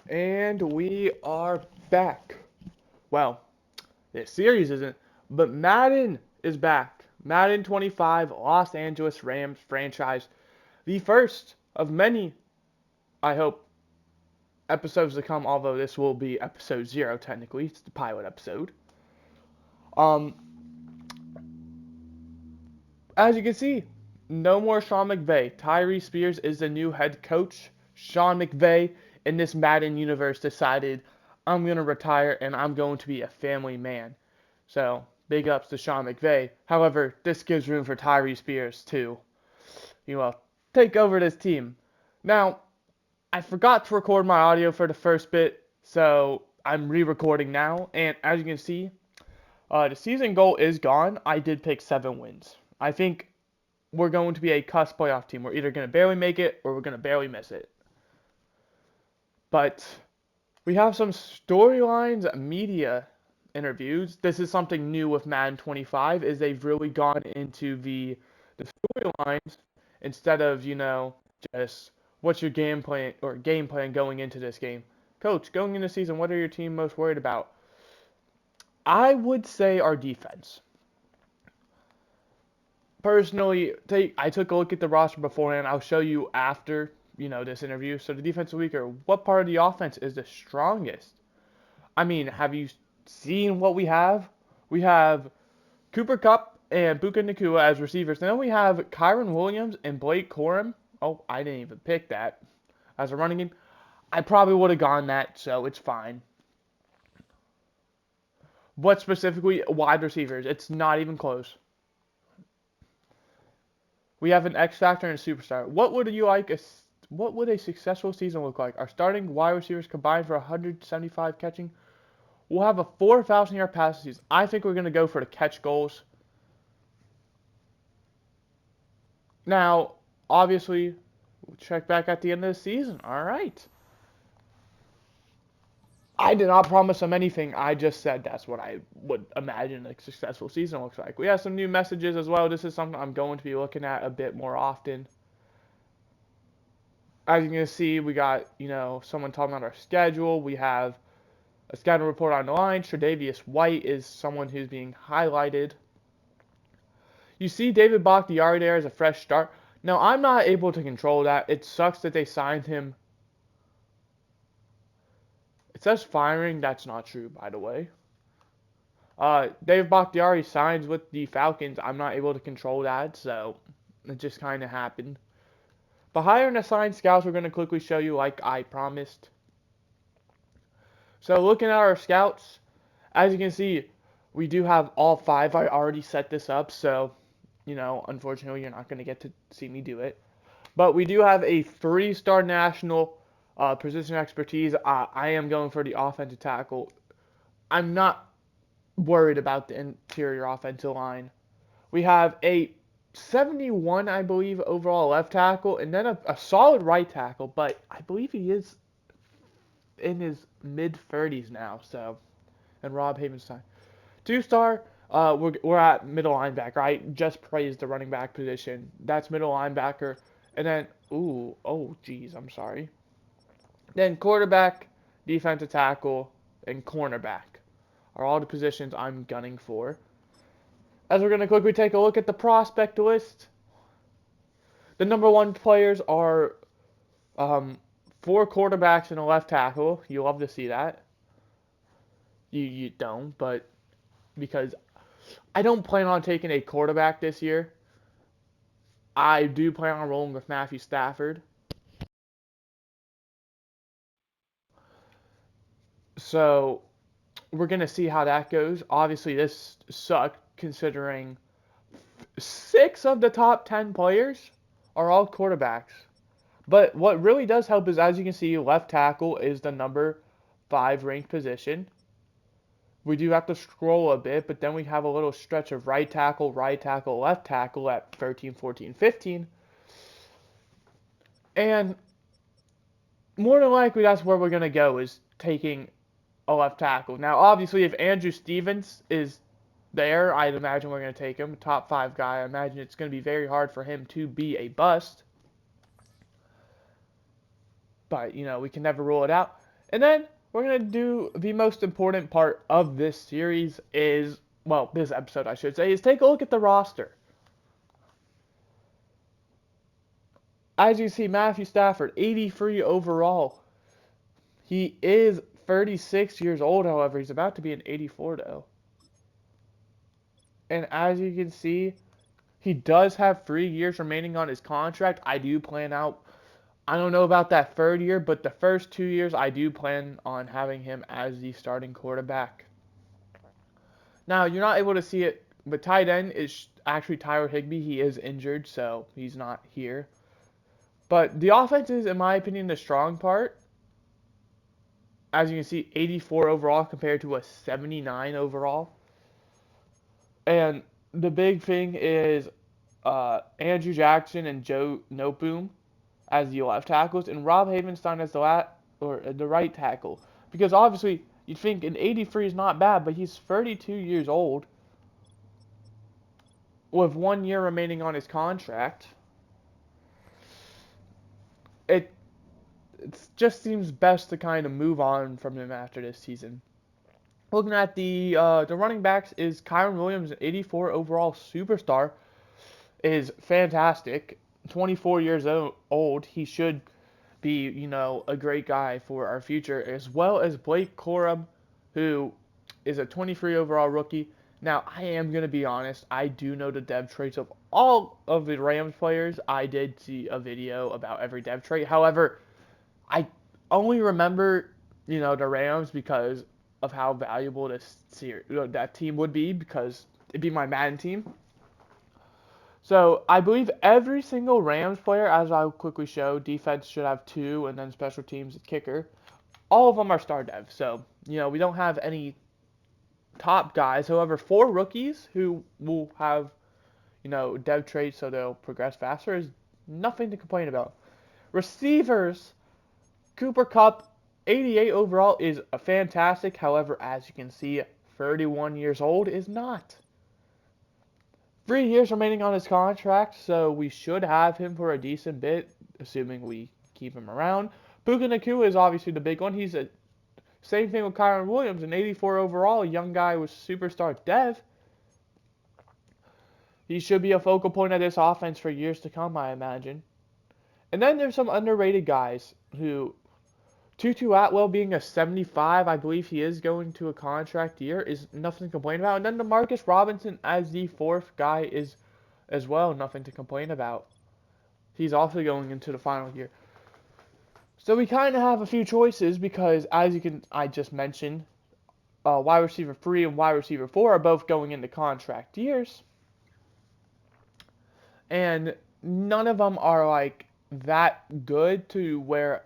And we are back. Well, this series isn't, but Madden is back. Madden 25, Los Angeles Rams franchise. The first of many, I hope, episodes to come, although this will be episode 0 technically. It's the pilot episode. Um, as you can see, no more Sean McVay. Tyree Spears is the new head coach. Sean McVay in this Madden universe decided, I'm going to retire and I'm going to be a family man. So, big ups to Sean McVay. However, this gives room for Tyree Spears to, you know, take over this team. Now, I forgot to record my audio for the first bit, so I'm re-recording now. And as you can see, the season goal is gone. I did pick 7 wins. I think we're going to be a cusp playoff team. We're either going to barely make it or we're going to barely miss it. But we have some storylines, media interviews. This is something new with Madden 25 is they've really gone into the storylines instead of, just what's your game plan going into this game. Coach, going into the season, what are your team most worried about? I would say our defense. Personally, I took a look at the roster beforehand. I'll show you after, this interview. So the defensive weaker, what part of the offense is the strongest? I mean, have you seen what we have? We have Cooper Kupp and Puka Nacua as receivers. And then we have Kyron Williams and Blake Corum. Oh, I didn't even pick that as a running game. I probably would have gone that, so it's fine. What specifically wide receivers? It's not even close. We have an X Factor and a superstar. What would a successful season look like? Our starting wide receivers combined for 175 catching. We'll have a 4,000-yard passing season. I think we're going to go for the catch goals. Now, obviously, we'll check back at the end of the season. All right. I did not promise them anything. I just said that's what I would imagine a successful season looks like. We have some new messages as well. This is something I'm going to be looking at a bit more often. As you can see, we got, someone talking about our schedule. We have a scouting report on the line. Tre'Davious White is someone who's being highlighted. You see David Bakhtiari there as a fresh start. Now, I'm not able to control that. It sucks that they signed him. It says firing. That's not true, by the way. David Bakhtiari signs with the Falcons. I'm not able to control that, so it just kind of happened. But hiring assigned scouts, we're going to quickly show you like I promised. So looking at our scouts, as you can see, we do have all 5. I already set this up, so, unfortunately you're not going to get to see me do it. But we do have a 3-star national position expertise. I am going for the offensive tackle. I'm not worried about the interior offensive line. We have a 71, I believe, overall left tackle, and then a solid right tackle, but I believe he is in his mid-30s now, so, and Rob Havenstein. 2-star, we're at middle linebacker. I just praised the running back position. That's middle linebacker. And then, geez, I'm sorry. Then quarterback, defensive tackle, and cornerback are all the positions I'm gunning for. As we're going to quickly take a look at the prospect list, the number 1 players are 4 quarterbacks and a left tackle. You love to see that. You don't, but because I don't plan on taking a quarterback this year. I do plan on rolling with Matthew Stafford. So we're going to see how that goes. Obviously, this sucked considering 6 of the top 10 players are all quarterbacks. But what really does help is, as you can see, left tackle is the number 5 ranked position. We do have to scroll a bit, but then we have a little stretch of right tackle, left tackle at 13, 14, 15. And more than likely, that's where we're going to go, is taking a left tackle. Now, obviously, if Andrew Stevens is there, I'd imagine we're going to take him. Top 5 guy. I imagine it's going to be very hard for him to be a bust. But, we can never rule it out. And then we're going to do the most important part of this series is, well, this episode I should say, is take a look at the roster. As you see, Matthew Stafford, 83 overall. He is 36 years old, however. He's about to be an 84, though. And as you can see, he does have 3 years remaining on his contract. I do plan out, I don't know about that third year, but the first 2 years, I do plan on having him as the starting quarterback. Now, you're not able to see it, but tight end is actually Tyler Higbee. He is injured, so he's not here. But the offense is, in my opinion, the strong part. As you can see, 84 overall compared to a 79 overall. And the big thing is Andrew Jackson and Joe Noteboom as the left tackles, and Rob Havenstein as the right tackle. Because obviously, you'd think an 83 is not bad, but he's 32 years old with 1 year remaining on his contract. It just seems best to kind of move on from him after this season. Looking at the running backs is Kyron Williams, an 84 overall superstar, is fantastic. 24 years old. He should be, a great guy for our future, as well as Blake Corum, who is a 23 overall rookie. Now, I am going to be honest. I do know the dev traits of all of the Rams players. I did see a video about every dev trait. However, I only remember, the Rams because of how valuable that team would be, because it'd be my Madden team. So I believe every single Rams player, as I'll quickly show, defense should have 2, and then special teams kicker. All of them are star devs. So, we don't have any top guys. However, 4 rookies who will have, dev traits so they'll progress faster is nothing to complain about. Receivers, Cooper Kupp, 88 overall is fantastic. However, as you can see, 31 years old is not. 3 years remaining on his contract, so we should have him for a decent bit, assuming we keep him around. Puka Nacua is obviously the big one. He's a same thing with Kyron Williams, an 84 overall, a young guy with superstar dev. He should be a focal point of this offense for years to come, I imagine. And then there's some underrated guys who, Tutu Atwell being a 75, I believe he is going to a contract year, is nothing to complain about. And then Demarcus Robinson as the 4th guy is as well nothing to complain about. He's also going into the final year. So we kind of have a few choices because, as I just mentioned, wide receiver 3 and wide receiver 4 are both going into contract years. And none of them are like that good to where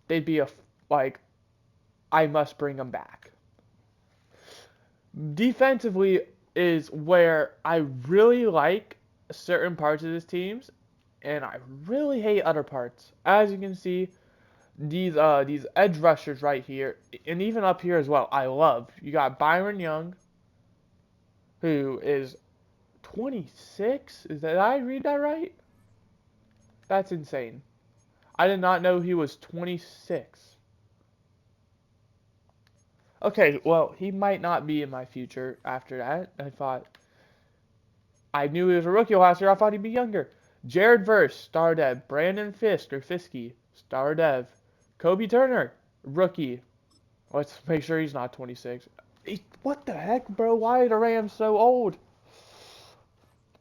they'd be I must bring them back. Defensively is where I really like certain parts of this teams, and I really hate other parts. As you can see, these edge rushers right here, and even up here as well, I love. You got Byron Young, who is 26. Did I read that right? That's insane. I did not know he was 26. Okay, well, he might not be in my future after that. I knew he was a rookie last year. I thought he'd be younger. Jared Verse, star dev. Brandon Fisk, or Fiskey, star dev. Kobe Turner, rookie. Let's make sure he's not 26. What the heck, bro? Why are the Rams so old?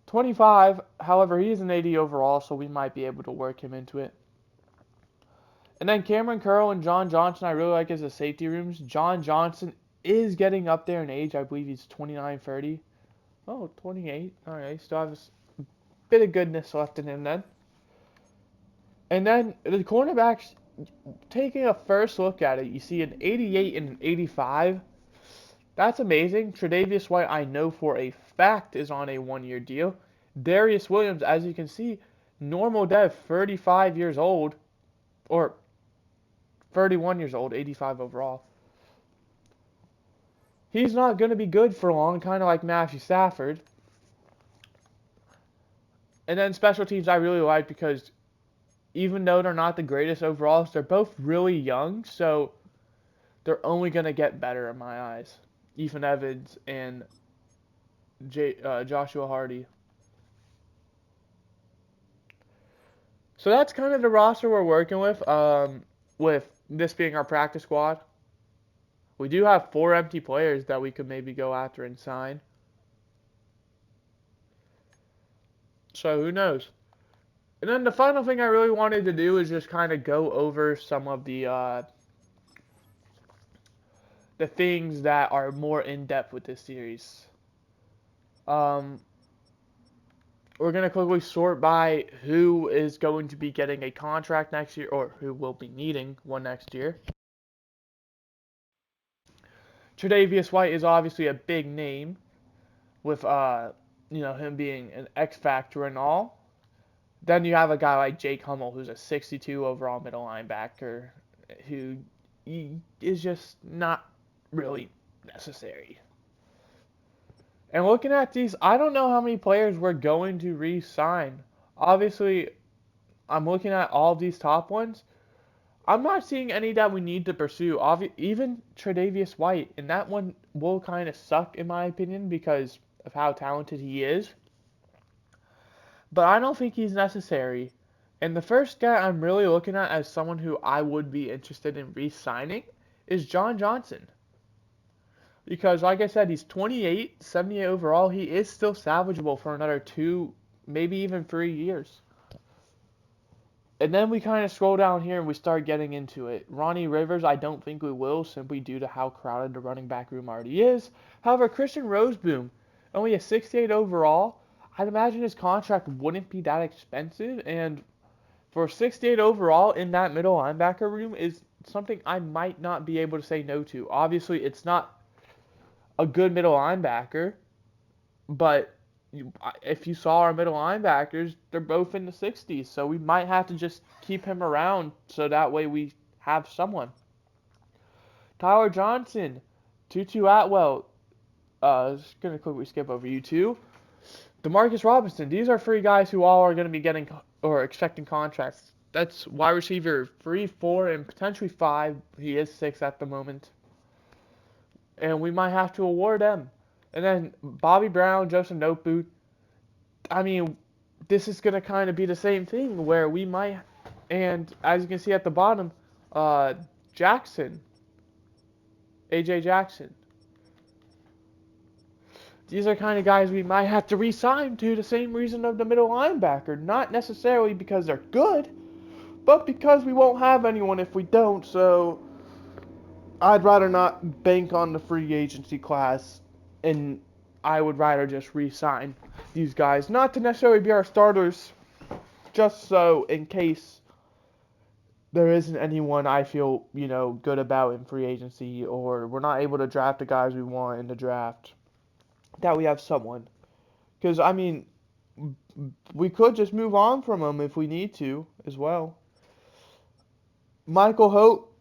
25, however, he is an 80 overall, so we might be able to work him into it. And then Cameron Curl and John Johnson, I really like as the safety rooms. John Johnson is getting up there in age. I believe he's 29, 30. Oh, 28. All right, still have a bit of goodness left in him then. And then the cornerbacks, taking a first look at it, you see an 88 and an 85. That's amazing. Tre'Davious White, I know for a fact, is on a 1-year deal. Darius Williams, as you can see, normal dev, 35 years old, or 31 years old, 85 overall. He's not going to be good for long, kind of like Matthew Stafford. And then special teams I really like because even though they're not the greatest overalls, they're both really young. So they're only going to get better in my eyes. Ethan Evans and Joshua Hardy. So that's kind of the roster we're working with this being our practice squad. We do have 4 empty players that we could maybe go after and sign. So who knows? And then the final thing I really wanted to do is just kind of go over some of the things that are more in depth with this series. Um, we're gonna quickly sort by who is going to be getting a contract next year, or who will be needing one next year. Tre'Davious White is obviously a big name, with him being an X factor and all. Then you have a guy like Jake Hummel, who's a 62 overall middle linebacker, who is just not really necessary. And looking at these, I don't know how many players we're going to re-sign. Obviously, I'm looking at all of these top ones. I'm not seeing any that we need to pursue. Even Tre'Davious White, and that one will kind of suck in my opinion because of how talented he is. But I don't think he's necessary. And the first guy I'm really looking at as someone who I would be interested in re-signing is John Johnson. Because, like I said, he's 28, 78 overall. He is still salvageable for another 2, maybe even 3 years. And then we kind of scroll down here and we start getting into it. Ronnie Rivers, I don't think we will, simply due to how crowded the running back room already is. However, Christian Roseboom, only a 68 overall. I'd imagine his contract wouldn't be that expensive. And for 68 overall in that middle linebacker room is something I might not be able to say no to. Obviously, it's not a good middle linebacker, but if you saw our middle linebackers, they're both in the 60s, so we might have to just keep him around so that way we have someone. Tyler Johnson, Tutu Atwell, just going to quickly skip over you two. Demarcus Robinson, these are 3 guys who all are going to be getting or expecting contracts. That's wide receiver 3, 4, and potentially 5. He is 6 at the moment. And we might have to award them. And then Bobby Brown, Joseph Noteboot. I mean, this is going to kind of be the same thing where we might, and as you can see at the bottom, Jackson, AJ Jackson. These are kind of guys we might have to re-sign to the same reason of the middle linebacker. Not necessarily because they're good, but because we won't have anyone if we don't, so I'd rather not bank on the free agency class, and I would rather just re-sign these guys. Not to necessarily be our starters, just so in case there isn't anyone I feel, good about in free agency, or we're not able to draft the guys we want in the draft, that we have someone. Because, I mean, we could just move on from them if we need to as well. Michael Holt,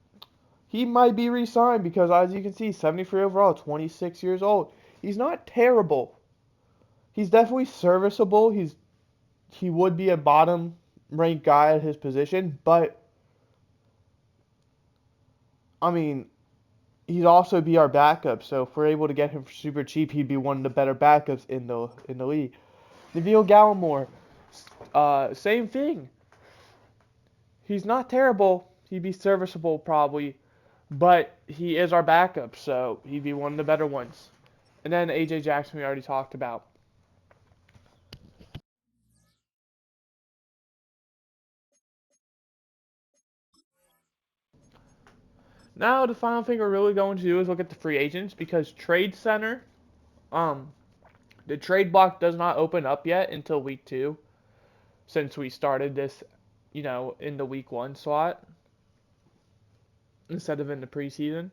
he might be re-signed because, as you can see, 73 overall, 26 years old. He's not terrible. He's definitely serviceable. He would be a bottom-ranked guy at his position, but I mean, he'd also be our backup. So if we're able to get him for super cheap, he'd be one of the better backups in the league. Neville Gallimore, same thing. He's not terrible. He'd be serviceable probably, but he is our backup, so he'd be one of the better ones. And then AJ Jackson we already talked about. Now the final thing we're really going to do is look at the free agents because Trade Center, the trade block does not open up yet until week 2, since we started this, in the week 1 slot instead of in the preseason.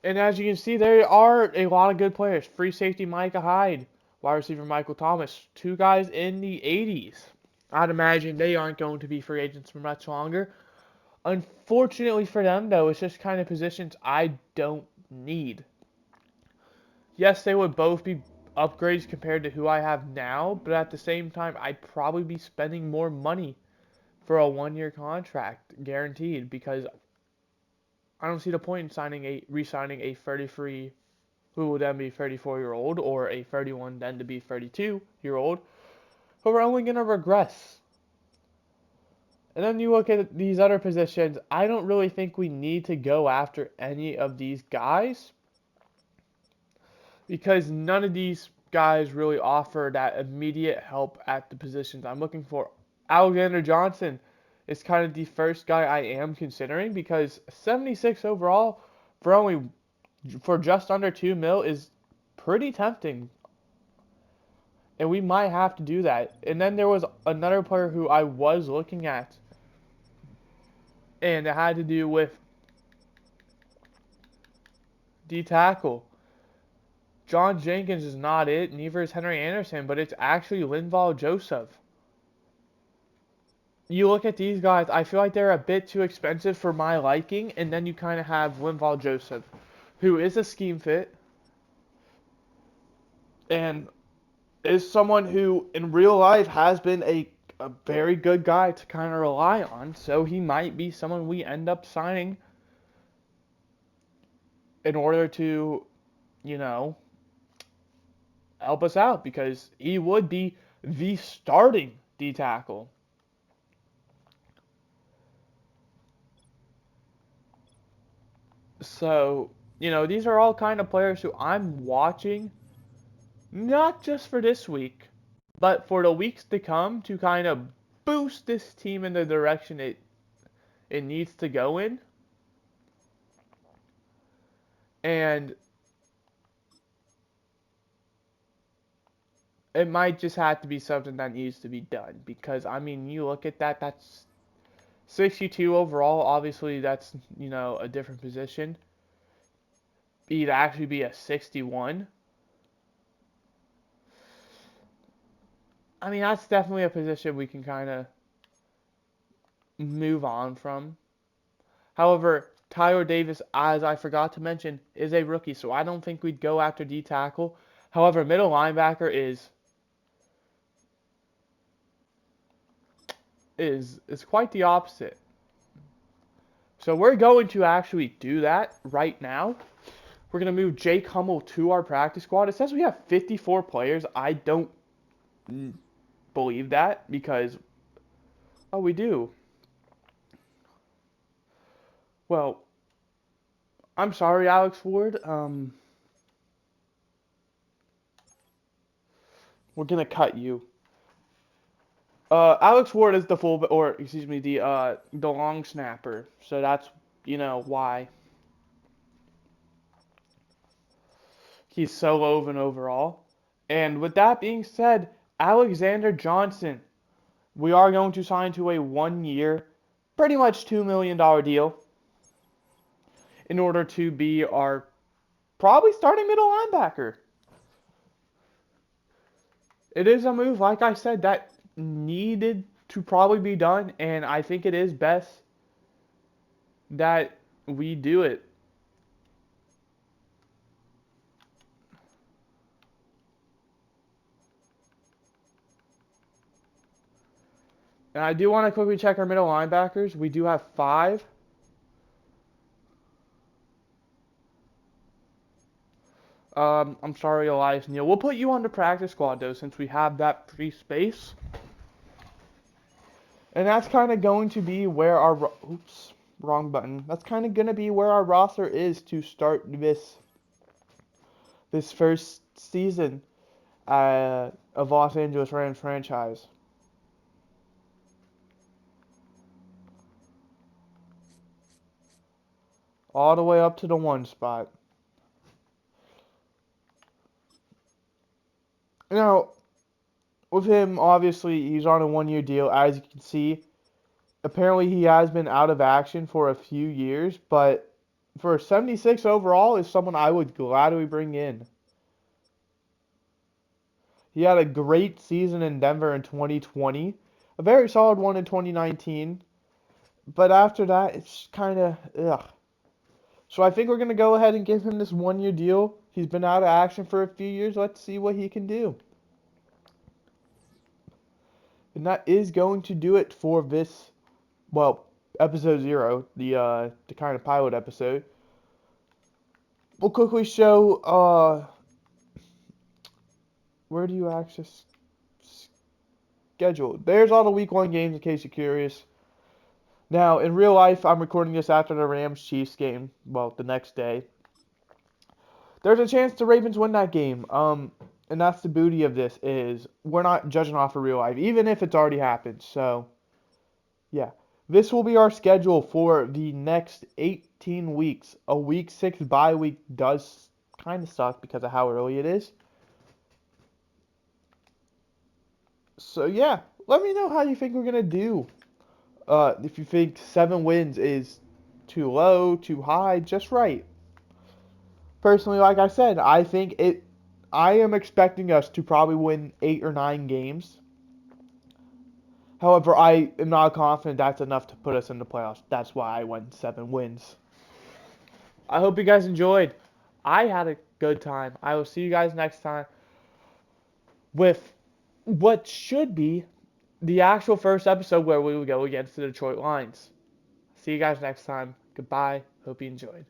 And as you can see, there are a lot of good players. Free safety Micah Hyde, wide receiver Michael Thomas, 2 guys in the 80s. I'd imagine they aren't going to be free agents for much longer. Unfortunately for them, though, it's just kind of positions I don't need. Yes, they would both be upgrades compared to who I have now, but at the same time, I'd probably be spending more money for a 1-year contract guaranteed because I don't see the point in re-signing a 33 who will then be 34-year-old or a 31 then to be 32-year-old who are only going to regress. And then you look at these other positions, I don't really think we need to go after any of these guys because none of these guys really offer that immediate help at the positions I'm looking for. Alexander Johnson is kind of the first guy I am considering because 76 overall for just under 2 mil is pretty tempting. And we might have to do that. And then there was another player who I was looking at, and it had to do with D tackle. John Jenkins is not it, neither is Henry Anderson, but it's actually Linval Joseph. You look at these guys, I feel like they're a bit too expensive for my liking, and then you kind of have Linval Joseph, who is a scheme fit, and is someone who in real life has been a very good guy to kind of rely on, so he might be someone we end up signing in order to, you know, help us out because he would be the starting D tackle. So, these are all kind of players who I'm watching, not just for this week, but for the weeks to come to kind of boost this team in the direction it needs to go in. And it might just have to be something that needs to be done because, I mean, you look at that's 62 overall. Obviously, that's, a different position. He'd actually be a 61. I mean, that's definitely a position we can kind of move on from. However, Tyler Davis, as I forgot to mention, is a rookie, so I don't think we'd go after D tackle. However, middle linebacker is quite the opposite. So we're going to actually do that right now. We're going to move Jake Hummel to our practice squad. It says we have 54 players. I don't believe that because, oh, we do. Well, I'm sorry, Alex Ward. We're going to cut you. Alex Ward is the full, or excuse me, the long snapper. So that's, why he's so low of an overall. And with that being said, Alexander Johnson, we are going to sign to a 1-year, pretty much $2 million deal in order to be our probably starting middle linebacker. It is a move, like I said, that needed to probably be done, and I think it is best that we do it. And I do want to quickly check our middle linebackers. We do have 5. I'm sorry, Elias Neal. We'll put you on the practice squad, though, since we have that free space. And that's kind of going to be where our... Oops, wrong button. That's kind of going to be where our roster is to start this first season of Los Angeles Rams franchise. All the way up to the 1 spot. Now, with him, obviously, he's on a 1-year deal, as you can see. Apparently, he has been out of action for a few years, but for 76 overall is someone I would gladly bring in. He had a great season in Denver in 2020, a very solid one in 2019, but after that, it's kind of, ugh. So I think we're going to go ahead and give him this 1-year deal. He's been out of action for a few years. Let's see what he can do. And that is going to do it for this, well, episode 0, the kind of pilot episode. We'll quickly show where do you access schedule. There's all the week 1 games in case you're curious. Now, in real life, I'm recording this after the Rams-Chiefs game, well, the next day. There's a chance the Ravens win that game. And that's the beauty of this is we're not judging off of real life, even if it's already happened. So, yeah. This will be our schedule for the next 18 weeks. A week 6 bye week does kind of suck because of how early it is. So, yeah. Let me know how you think we're going to do. If you think 7 wins is too low, too high, just right. Personally, like I said, I am expecting us to probably win 8 or 9 games. However, I am not confident that's enough to put us in the playoffs. That's why I went 7 wins. I hope you guys enjoyed. I had a good time. I will see you guys next time with what should be the actual first episode where we will go against the Detroit Lions. See you guys next time. Goodbye. Hope you enjoyed.